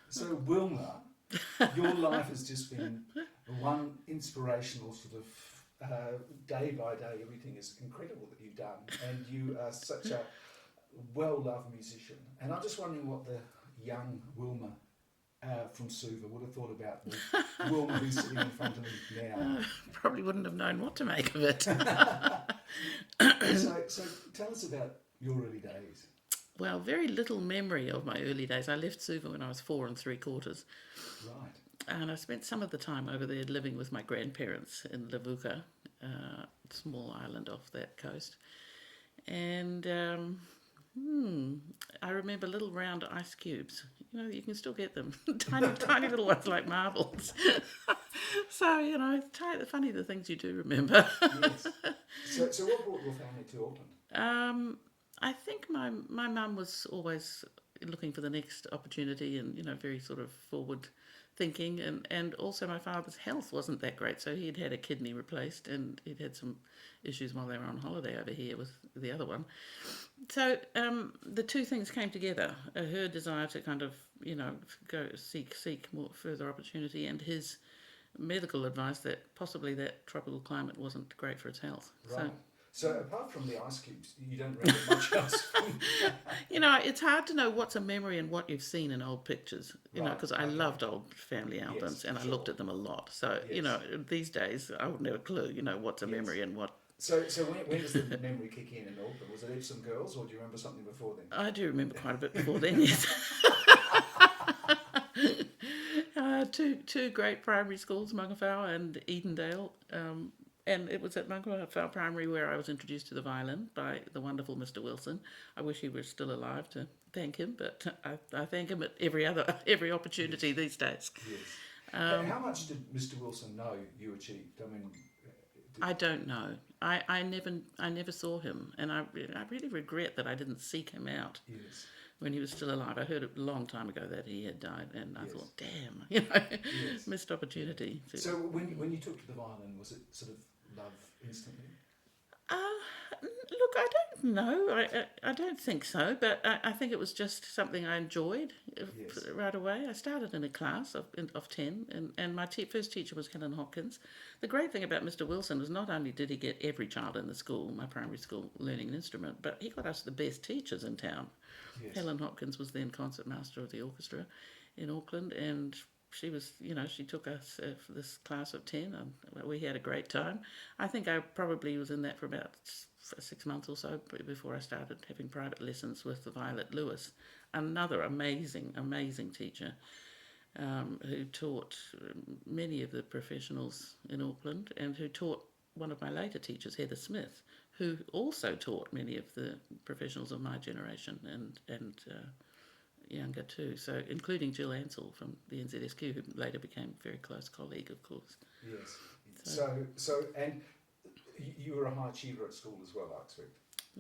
So Wilma, your life has just been one inspirational sort of day by day. Everything is incredible that you've done, and you are such a well-loved musician. And I'm just wondering what the young Wilma from Suva would have thought about the Wilma who's sitting in front of me now. Probably wouldn't have known what to make of it. So tell us about your early days. Well, very little memory of my early days. I left Suva when I was 4 3/4. Right. And I spent some of the time over there living with my grandparents in Levuka, a small island off that coast. And I remember little round ice cubes. You know, you can still get them. tiny little ones like marbles. So, you know, funny the things you do remember. Yes. So what brought your family to Auckland? I think my mum was always looking for the next opportunity and, you know, very sort of forward thinking. And also my father's health wasn't that great. So he'd had a kidney replaced and he'd had some issues while they were on holiday over here with the other one. So the two things came together. Her desire to kind of, you know, go seek more further opportunity and his medical advice that possibly that tropical climate wasn't great for its health. Right. So apart from the ice cubes, you don't remember much else. You know, it's hard to know what's a memory and what you've seen in old pictures, you know, because I loved old family albums and I looked at them a lot. So, you know, these days I would never a clue, you know, what's a memory and what. So when does the memory kick in Auckland? Was it Epsom Girls or do you remember something before then? I do remember quite a bit before then, yes. Two great primary schools, Mangawhau and Edendale. And it was at Mangawhau Primary where I was introduced to the violin by the wonderful Mr. Wilson. I wish he were still alive to thank him, but I thank him at every opportunity these days. Yes. How much did Mr. Wilson know you achieved? I mean, I don't know. I never saw him, and I really regret that I didn't seek him out. Yes. When he was still alive. I heard a long time ago that he had died, and I thought, damn, you know, missed opportunity. So when you took to the violin, was it sort of love instantly? Look, I don't know. I don't think so, but I think it was just something I enjoyed right away. I started in a class of 10, and my first teacher was Helen Hopkins. The great thing about Mr. Wilson was not only did he get every child in the school, my primary school, learning an instrument, but he got us the best teachers in town. Yes. Helen Hopkins was then concertmaster of the orchestra in Auckland, and she was, you know, she took us for this class of 10, and we had a great time. I think I probably was in that for about 6 months or so before I started having private lessons with Violet Lewis, another amazing teacher who taught many of the professionals in Auckland and who taught one of my later teachers, Heather Smith, who also taught many of the professionals of my generation and younger too, so including Jill Ansell from the NZSQ, who later became a very close colleague, of course. Yes. So and you were a high achiever at school as well, I expect.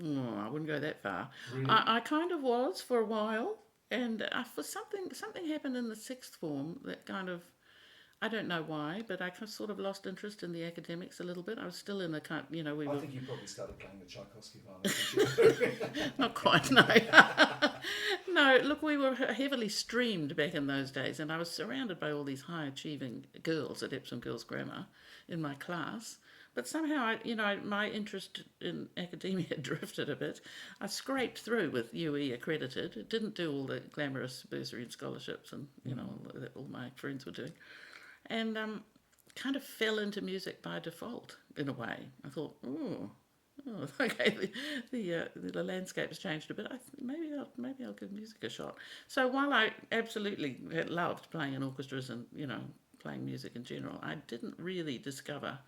Oh, I wouldn't go that far. Really? I kind of was for a while, and for something happened in the sixth form that kind of, I don't know why, but I sort of lost interest in the academics a little bit. I was still in the kind, you know, I think you probably started playing the Tchaikovsky violin. Not quite, no. No, look, we were heavily streamed back in those days, and I was surrounded by all these high-achieving girls at Epsom Girls Grammar in my class. But somehow, my interest in academia drifted a bit. I scraped through with UE accredited. It didn't do all the glamorous bursary and scholarships and, that all my friends were doing. And kind of fell into music by default, in a way. I thought, okay, the landscape's changed a bit. Maybe I'll give music a shot. So while I absolutely loved playing in orchestras and, playing music in general, I didn't really discover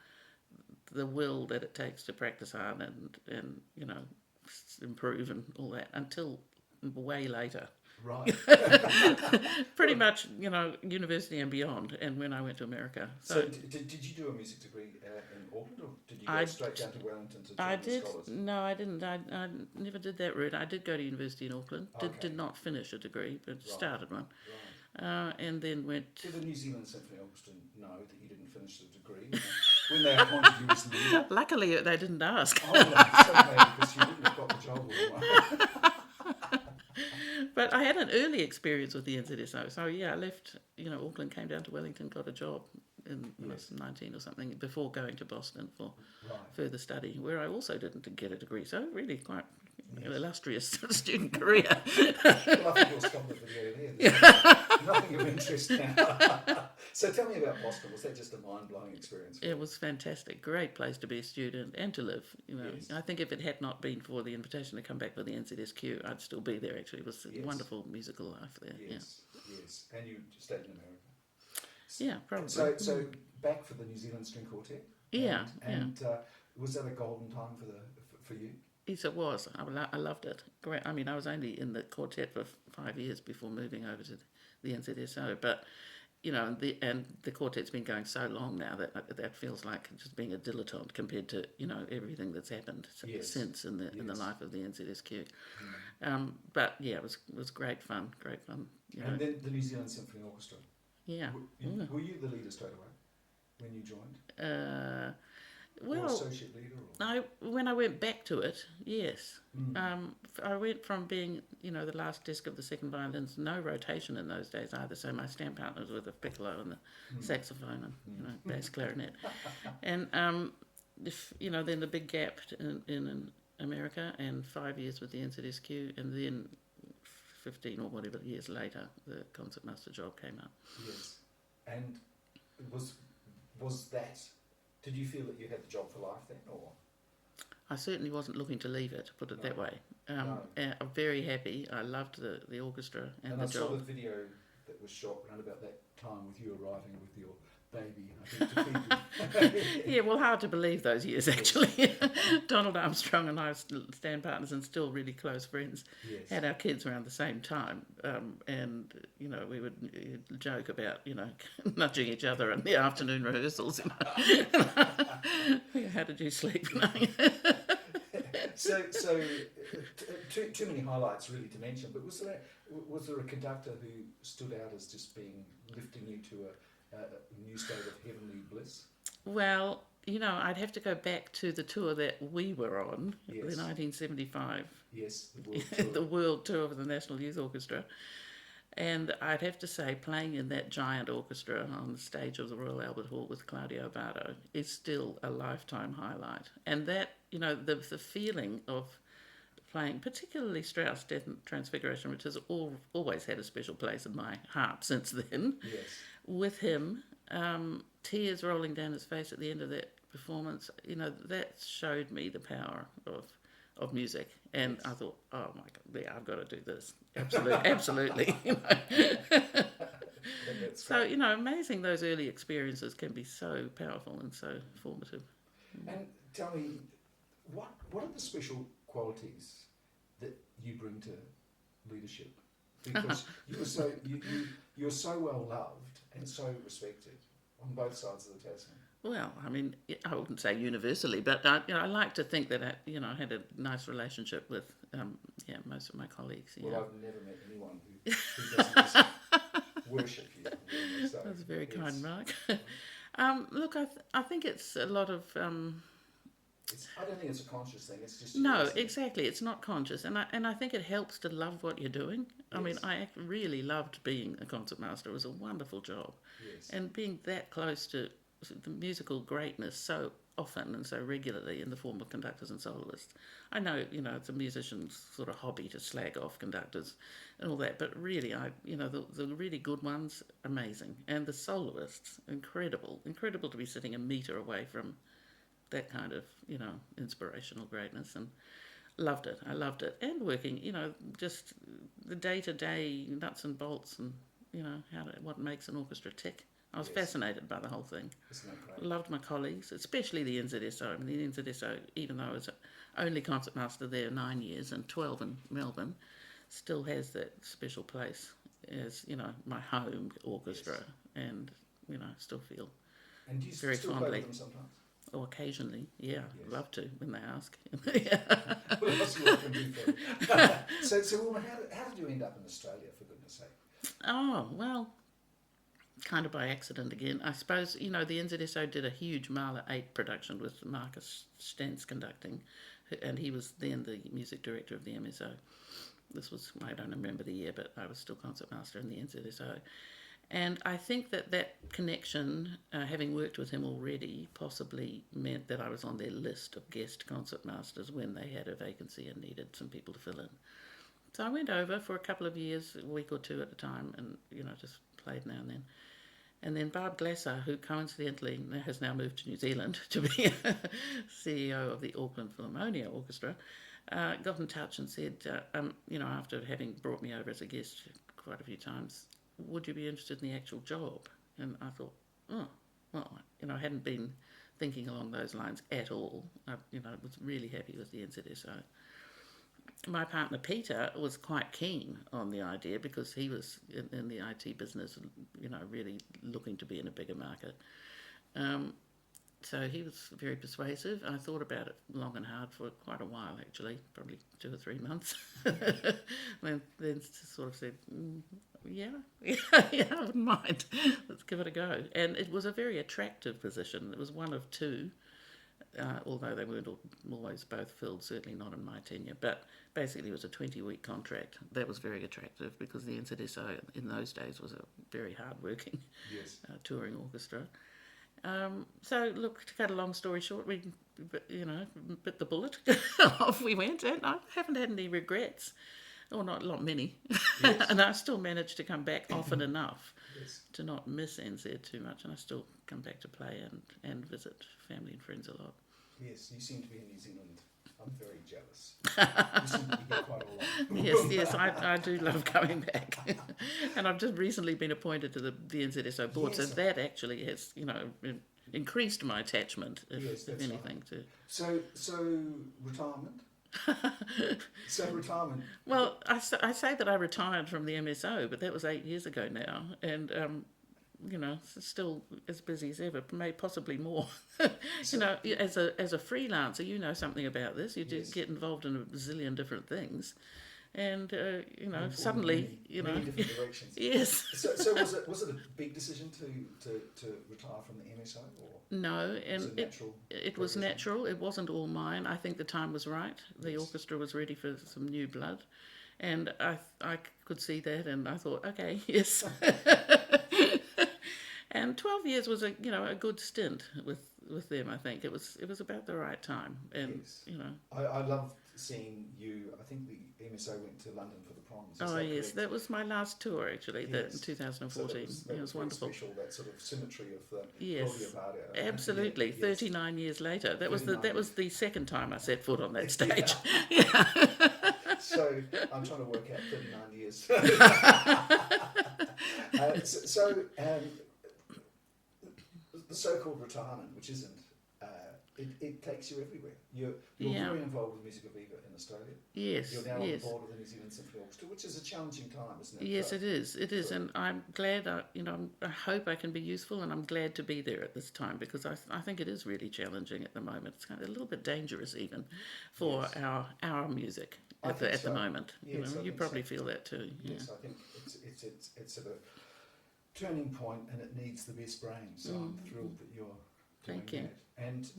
the will that it takes to practice hard and improve and all that until way later. Right. Pretty much, university and beyond, and when I went to America. So did you do a music degree in Auckland, or did you go straight down to Wellington to join the scholars? No, I didn't. I never did that route. I did go to university in Auckland. Did not finish a degree, but started one. Right. And then went... Did the New Zealand Symphony Orchestra know that you didn't finish the degree when they appointed you as leader? Luckily, they didn't ask. Oh, that's okay, because you wouldn't have got the job. But I had an early experience with the NZSO. So yeah, I left, Auckland, came down to Wellington, got a job when I was 19 or something, before going to Boston for Right. further study, where I also didn't get a degree. So really quite an Yes. illustrious student career. Well, I think we'll stop the video there. There's nothing of interest now. So tell me about Boston. Was that just a mind-blowing experience? It was fantastic. Great place to be a student and to live. Yes. I think if it had not been for the invitation to come back for the NZSQ, I'd still be there. Actually, it was a wonderful musical life there. Yes, yes. And you stayed in America. Yeah, probably. So back for the New Zealand String Quartet. Yeah, And was that a golden time for you? Yes, it was. I loved it. Great. I mean, I was only in the quartet for 5 years before moving over to the NZSO, but the quartet's been going so long now that feels like just being a dilettante compared to everything that's happened since in the life of the NZSQ. But yeah, it was great fun. And then the New Zealand Symphony Orchestra. Yeah. Were you the leader straight away when you joined? Or associate leader? When I went back to it, yes. I went from being, the last desk of the second violins, no rotation in those days either. So my stand partner was with the piccolo and the saxophone and bass clarinet, and then the big gap in America, and 5 years with the NZSQ, and then 15 or whatever years later, the concertmaster job came up. Yes, and was that? Did you feel that you had the job for life then, or? I certainly wasn't looking to leave it, put it that way. I'm very happy. I loved the orchestra and the job. I saw the video that was shot around about that time with you arriving with your baby, I think, to feed you. Yeah, well, hard to believe those years, actually. Donald Armstrong and I were stand partners and still really close friends. Yes. Had our kids around the same time. And, we would joke about, nudging each other in the afternoon rehearsals. How did you sleep? So too many highlights really to mention, but was there a conductor who stood out as just lifting you to a new state of heavenly bliss? Well, I'd have to go back to the tour that we were on, the 1975. Yes, the world tour. The world tour of the National Youth Orchestra. And I'd have to say, playing in that giant orchestra on the stage of the Royal Albert Hall with Claudio Abbado is still a lifetime highlight. And that, the feeling of playing, particularly Strauss' Death and Transfiguration, which has always had a special place in my heart since then, yes. With him, tears rolling down his face at the end of that performance, that showed me the power of music. And I thought, oh my God, yeah, I've got to do this. Absolutely. So, amazing those early experiences can be so powerful and so formative. And tell me, what are the special qualities that you bring to leadership? Because you're so well loved and so respected on both sides of the Tasman. Well, I mean, I wouldn't say universally, but I like to think that I had a nice relationship with most of my colleagues. Well, I've never met anyone who doesn't just worship you. Really, so that's very kind, Mark. Look, I think it's a lot of. I don't think it's a conscious thing. It's just exactly. It's not conscious, and I think it helps to love what you're doing. I mean, I really loved being a concertmaster. It was a wonderful job, and being that close to the musical greatness so often and so regularly in the form of conductors and soloists. I know, it's a musician's sort of hobby to slag off conductors and all that, but really, the really good ones, amazing, and the soloists, incredible to be sitting a metre away from that kind of, inspirational greatness, and loved it. I loved it. And working, just the day-to-day nuts and bolts and, what makes an orchestra tick. I was fascinated by the whole thing. Isn't that great? Loved my colleagues, especially the NZSO. I mean, the NZSO, even though I was only concertmaster there 9 years and 12 in Melbourne, still has that special place as, my home orchestra, and, still feel and do you very still fondly. Play with them sometimes? Or occasionally, love to when they ask. Well, that's what I can do for you. So Wilma, how did you end up in Australia, for goodness sake? Oh, well, kind of by accident again. I suppose, the NZSO did a huge Mahler 8 production with Marcus Stantz conducting, and he was then the music director of the MSO. This was, I don't remember the year, but I was still concertmaster in the NZSO. And I think that connection, having worked with him already, possibly meant that I was on their list of guest concertmasters when they had a vacancy and needed some people to fill in. So I went over for a couple of years, a week or two at a time, and just played now and then. And then Barb Glasser, who coincidentally has now moved to New Zealand to be CEO of the Auckland Philharmonia Orchestra, got in touch and said, after having brought me over as a guest quite a few times, would you be interested in the actual job? And I thought, I hadn't been thinking along those lines at all. I was really happy with the NZSO. My partner Peter was quite keen on the idea because he was in the IT business, really looking to be in a bigger market. So he was very persuasive. I thought about it long and hard for quite a while, actually, probably 2 or 3 months. then sort of said, yeah, I wouldn't mind. Let's give it a go. And it was a very attractive position. It was one of two, although they weren't always both filled, certainly not in my tenure. But basically it was a 20-week contract. That was very attractive because the NZSO in those days was a very hard-working touring orchestra. So, look, to cut a long story short, we, bit the bullet. Off we went, and I haven't had any regrets, or not many. Yes. And I still managed to come back often enough to not miss NZ too much, and I still come back to play and visit family and friends a lot. Yes, you seem to be in New Zealand. I'm very jealous. You seem to be here quite a lot. Yes, I do love coming back. And I've just recently been appointed to the NZSO board, so that actually has, increased my attachment, if anything. Right. So retirement? Retirement. Well, I say that I retired from the MSO, but that was 8 years ago now, and still as busy as ever, maybe possibly more. As a freelancer, you know something about this. You do get involved in a zillion different things, and suddenly, many different directions. Yes. So was it a big decision to retire from the MSO, or no? And it was natural. It wasn't all mine. I think the time was right. The orchestra was ready for some new blood, and I could see that, and I thought, okay, yes. And 12 years was a good stint with them. I think it was about the right time, and I loved seeing you. I think the MSO went to London for the Proms. Yes, that was my last tour actually. Yes. In 2014. So that was wonderful. Special, that sort of symmetry of the Aotearoa. Absolutely. 39 years later, that was the second time I set foot on that stage. Yeah. So I'm trying to work out 39 years. The so-called retirement, which isn't, it takes you everywhere. You're very involved with Music of Viva in Australia. Yes. You're now on the board of the New Zealand Symphony Orchestra, which is a challenging time, isn't it? Yes, it is. It is, and I'm glad. I hope I can be useful, and I'm glad to be there at this time because I think it is really challenging at the moment. It's kind of a little bit dangerous even for our music at the moment. Yes, you probably feel that too. Yes, I think it's at a turning point, and it needs the best brains. So I'm thrilled that you're doing that. And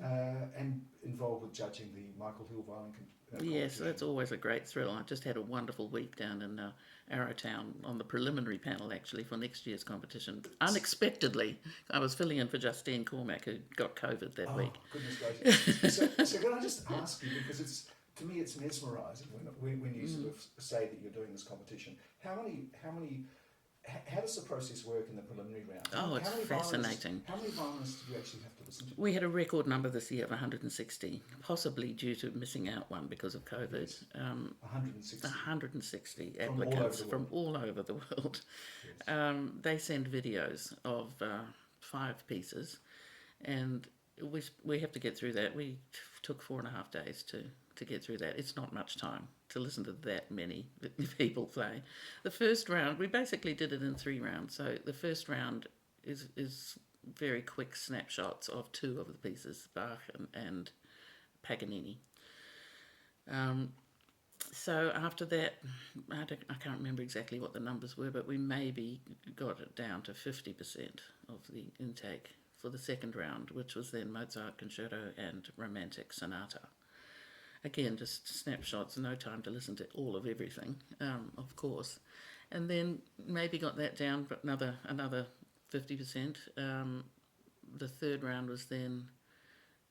involved with judging the Michael Hill Violin Yes, that's always a great thrill. I just had a wonderful week down in Aotearoa on the preliminary panel actually for next year's competition. Unexpectedly, I was filling in for Justine Cormack, who got COVID that week. Goodness gracious. So can I just ask you, because to me it's mesmerising when you sort of say that you're doing this competition. How does the process work in the preliminary round? It's fascinating. How many violinists do you actually have to listen to? We had a record number this year of 160, possibly due to missing out one because of COVID. Yes. 160. 160 applicants from all over the world. Yes. They send videos of 5 pieces, and we have to get through that. We took 4.5 days to get through that. It's not much time to listen to that many people play. The first round, we basically did it in 3 rounds. So the first round is very quick snapshots of 2 of the pieces, Bach and Paganini. So after that, I can't remember exactly what the numbers were, but we maybe got it down to 50% of the intake for the second round, which was then Mozart Concerto and Romantic Sonata. again, just snapshots, no time to listen to all of everything, of course. And then maybe got that down, but another 50%. The third round was then,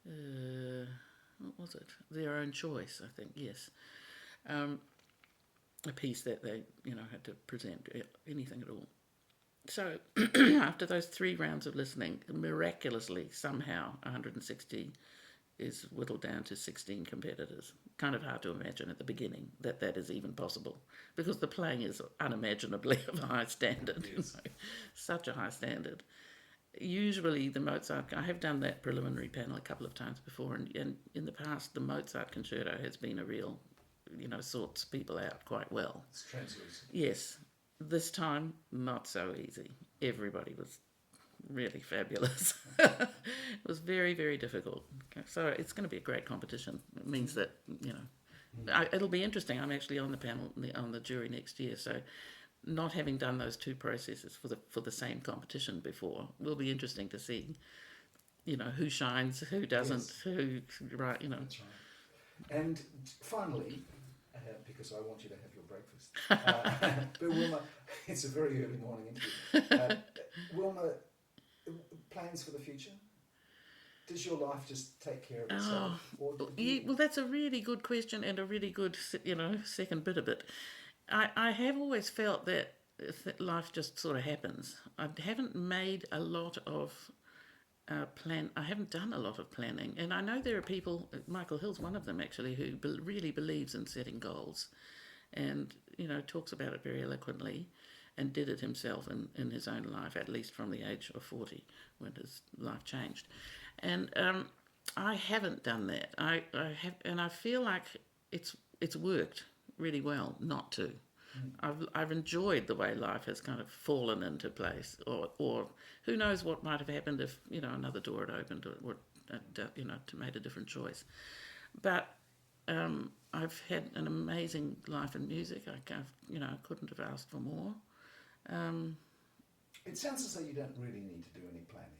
what was it? Their Own Choice, I think, yes. A piece that they, had to present, anything at all. So after those 3 rounds of listening, miraculously, somehow, 160 is whittled down to 16 competitors. Kind of hard to imagine at the beginning that is even possible, because the playing is unimaginably of a high standard. Yes. Such a high standard. Usually the Mozart, I have done that preliminary panel a couple of times before, and in the past the Mozart concerto has been a real, sorts people out quite well. It's translucent. Yes. This time, not so easy. Everybody was really fabulous. It was very, very difficult. So it's going to be a great competition. It means that, it'll be interesting. I'm actually on the panel, on the jury next year. So not having done those 2 processes for the same competition before will be interesting to see, who shines, who doesn't, Yes. who, right, That's right. And finally, because I want you to have your breakfast, but Wilma, it's a very early morning interview. Wilma, plans for the future? Does your life just take care of itself? Or Well, that's a really good question, and a really good, second bit of it. I have always felt that life just sort of happens. I haven't made a lot of I haven't done a lot of planning, and I know there are people. Michael Hill's one of them actually, who really believes in setting goals, and talks about it very eloquently, and did it himself in his own life, at least from the age of 40 when his life changed. And I haven't done that. I have, and I feel like it's worked really well not to. I've enjoyed the way life has kind of fallen into place, or who knows what might have happened if another door had opened, or made a different choice. But I've had an amazing life in music. I couldn't have asked for more. It sounds as though you don't really need to do any planning.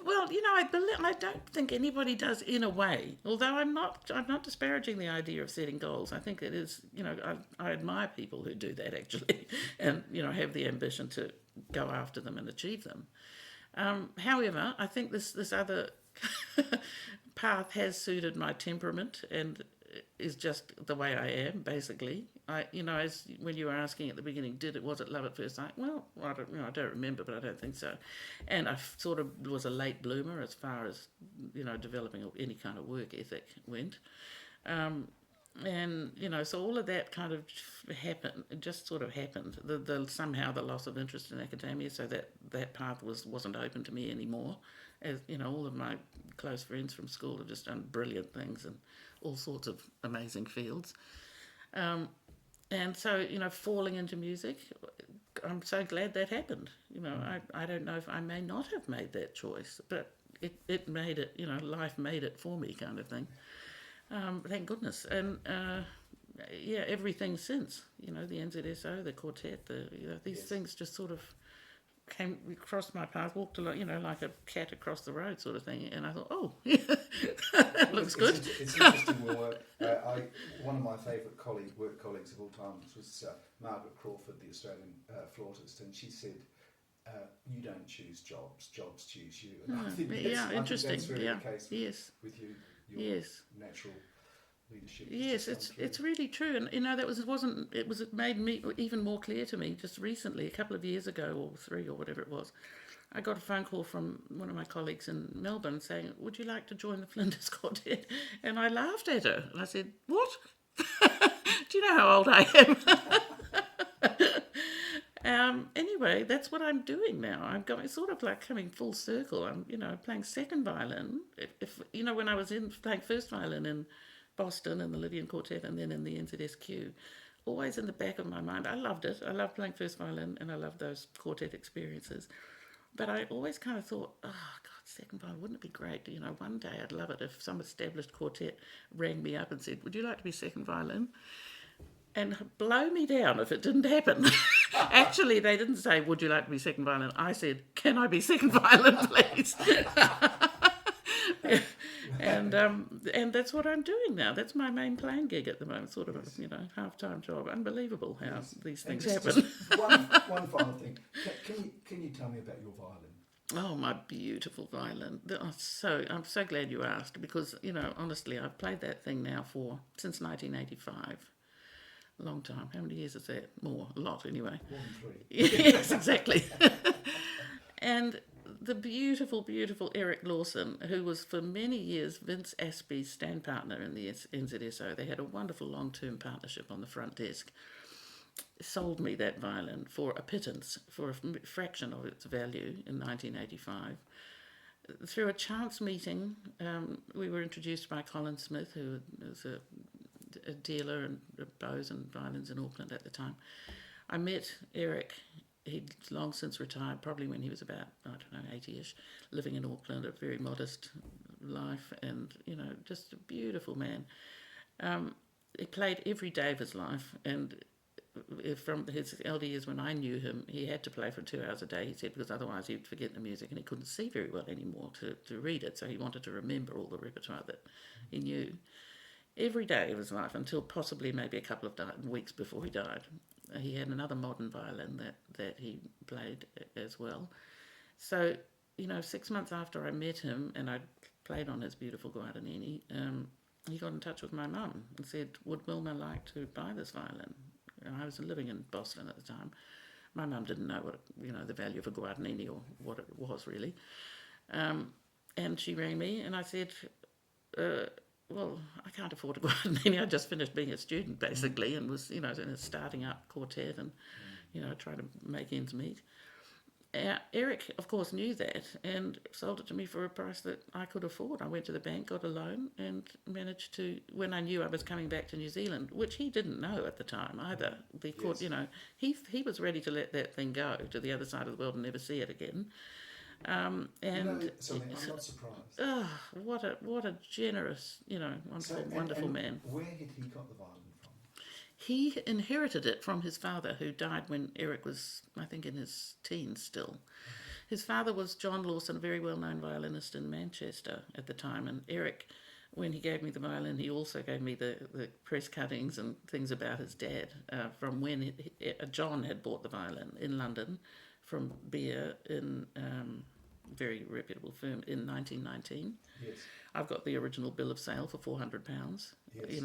Well, I don't think anybody does in a way. Although I'm not disparaging the idea of setting goals. I think it is, I admire people who do that actually, and have the ambition to go after them and achieve them. However, I think this other path has suited my temperament and is just the way I am, basically. As when you were asking at the beginning, was it love at first sight? Well, I don't remember, but I don't think so. And I sort of was a late bloomer as far as developing any kind of work ethic went. And so all of that kind of happened. It just sort of happened. Somehow the loss of interest in academia, so that path wasn't open to me anymore. As all of my close friends from school have just done brilliant things in all sorts of amazing fields. And so, falling into music, I'm so glad that happened. I don't know if I may not have made that choice, but it made it, life made it for me, kind of thing. Thank goodness. And everything since, the NZSO, the quartet, these things just sort of came across my path, walked along, like a cat across the road sort of thing, and I thought, that looks good. It's interesting, Wilma. One of my favourite work colleagues of all time was Margaret Crawford, the Australian flautist, and she said, you don't choose jobs choose you. And I think interesting. That's really the case with you, your natural leadership. Yes, it's really true, and it made me even more clear to me just recently, a couple of years ago or 3 or whatever it was. I got a phone call from one of my colleagues in Melbourne saying, "Would you like to join the Flinders Quartet?" And I laughed at her and I said, "What? Do you know how old I am?" Anyway, that's what I'm doing now. I'm going sort of like coming full circle. I'm playing second violin. If when I was playing first violin in Boston in the Lydian Quartet and then in the NZSQ, always in the back of my mind, I loved it. I loved playing first violin and I loved those quartet experiences. But I always kind of thought, oh God, second violin, wouldn't it be great? One day I'd love it if some established quartet rang me up and said, "Would you like to be second violin?" And blow me down if it didn't happen. Actually, they didn't say, "Would you like to be second violin?" I said, "Can I be second violin, please?" And that's what I'm doing now. That's my main playing gig at the moment, sort of Yes. a half-time job. Unbelievable how Yes. these And things just happen. one final thing. Can you tell me about your violin? Oh, my beautiful violin! I'm so glad you asked, because honestly, I've played that thing now since 1985. A long time. How many years is that? More, a lot anyway. More than 3. Yes, exactly. And the beautiful, beautiful Eric Lawson, who was for many years Vince Aspie's stand partner in the NZSO. They had a wonderful long-term partnership on the front desk. Sold me that violin for a pittance, for a fraction of its value in 1985. Through a chance meeting, we were introduced by Colin Smith, who was a dealer in bows and violins in Auckland at the time. I met Eric. He'd long since retired, probably when he was about, 80-ish, living in Auckland, a very modest life, and, just a beautiful man. He played every day of his life, and from his elder years when I knew him, he had to play for 2 hours a day, he said, because otherwise he'd forget the music, and he couldn't see very well anymore to read it, so he wanted to remember all the repertoire that he knew. Every day of his life, until possibly maybe a couple of weeks before he died. He had another modern violin that he played as well. So, 6 months after I met him and I played on his beautiful Guadagnini, he got in touch with my mum and said, would Wilma like to buy this violin? And I was living in Boston at the time. My mum didn't know what, the value of a Guadagnini or what it was really. And she rang me and I said, well, I can't afford a Guadagnini. I just finished being a student, basically, and was, in a starting up quartet and, trying to make ends meet. Eric, of course, knew that and sold it to me for a price that I could afford. I went to the bank, got a loan, and managed to, when I knew I was coming back to New Zealand, which he didn't know at the time either, because, he was ready to let that thing go to the other side of the world and never see it again. Something, I'm not surprised. Oh, what a generous, wonderful man. Where had he got the violin from? He inherited it from his father, who died when Eric was, I think, in his teens still. His father was John Lawson, a very well-known violinist in Manchester at the time, and Eric, when he gave me the violin, he also gave me the press cuttings and things about his dad from when John had bought the violin in London from Beer in very reputable firm in 1919. Yes. I've got the original bill of sale for £400. Yes.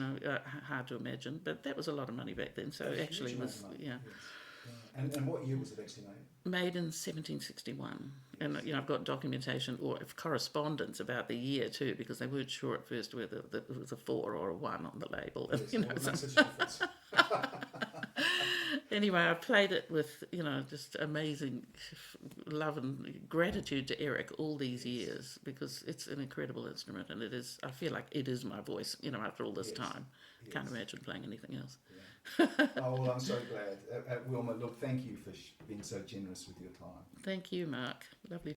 Hard to imagine, but that was a lot of money back then. So That's actually, it was money. yeah. Yes. And what year was it actually made? Made in 1761, and I've got documentation or correspondence about the year too, because they weren't sure at first whether it was a 4 or a 1 on the label. Yes, well, it makes such a difference. Anyway, I played it with, just amazing love and gratitude to Eric all these years, because it's an incredible instrument, and it is, I feel like it is my voice, after all this time. Yes. Can't imagine playing anything else. Yeah. Oh, well, I'm so glad. Wilma, look, thank you for being so generous with your time. Thank you, Mark. Lovely